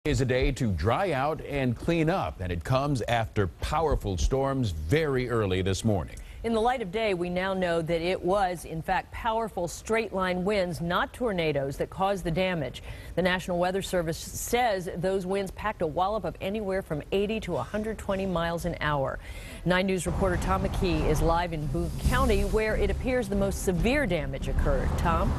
Is a day to dry out and clean up, and it comes after powerful storms very early this morning. In the light of day, we now know that it was, in fact, powerful straight-line winds, not tornadoes, that caused the damage. The National Weather Service says those winds packed a wallop of anywhere from 80 to 120 miles an hour. 9 News reporter Tom McKee is live in Boone County, where it appears the most severe damage occurred. Tom?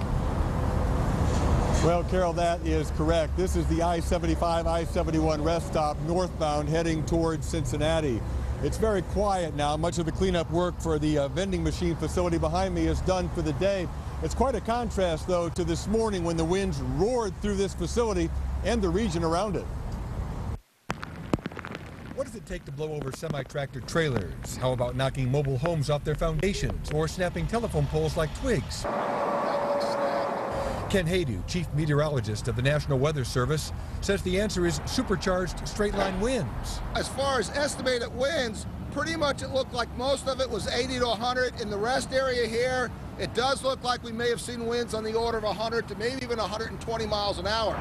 Well, Carol, that is correct. This is the I-75, I-71 rest stop northbound heading towards Cincinnati. It's very quiet now. Much of the cleanup work for the vending machine facility behind me is done for the day. It's quite a contrast, though, to this morning when the winds roared through this facility and the region around it. What does it take to blow over semi-tractor trailers? How about knocking mobile homes off their foundations or snapping telephone poles like twigs? Ken Haydu, chief meteorologist of the National Weather Service, says the answer is supercharged straight-line winds. As far as estimated winds, pretty much it looked like most of it was 80 to 100. In the rest area here, it does look like we may have seen winds on the order of 100 to maybe even 120 miles an hour.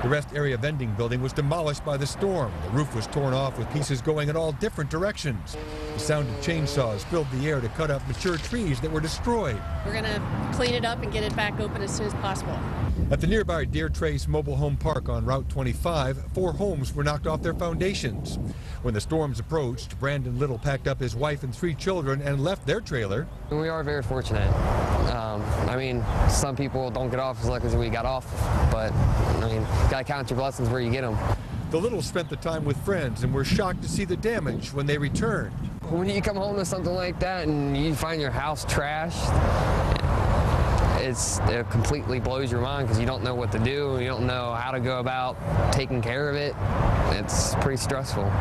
The rest area vending building was demolished by the storm. The roof was torn off with pieces going in all different directions. The sound of chainsaws filled the air to cut up mature trees that were destroyed. We're going to clean it up and get it back open as soon as possible. At the nearby Deer Trace Mobile Home Park on Route 25, 4 homes were knocked off their foundations. When the storms approached, Brandon Little packed up his wife and 3 children and left their trailer. We are very fortunate. I mean, some people don't get off as lucky as we got off, but I mean, gotta count your blessings where you get them. The Littles spent the time with friends and were shocked to see the damage when they returned. When you come home to something like that and you find your house trashed, it completely blows your mind because you don't know what to do. You don't know how to go about taking care of it. It's pretty stressful.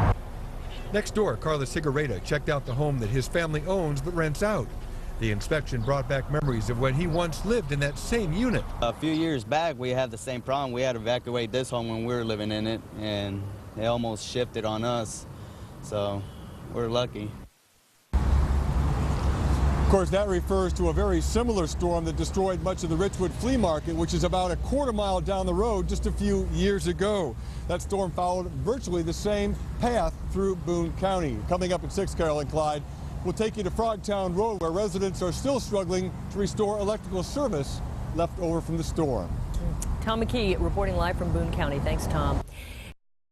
Next door, Carlos Cigareta checked out the home that his family owns but rents out. The inspection brought back memories of when he once lived in that same unit. A few years back, we had the same problem. We had to evacuate this home when we were living in it, and they almost shifted on us. So we're lucky. Of course, that refers to a very similar storm that destroyed much of the Richwood Flea Market, which is about a quarter-mile down the road just a few years ago. That storm followed virtually the same path through Boone County. Coming up at 6, Carol and Clyde, we'll take you to Frogtown Road, where residents are still struggling to restore electrical service left over from the storm. Tom McKee reporting live from Boone County. Thanks, Tom.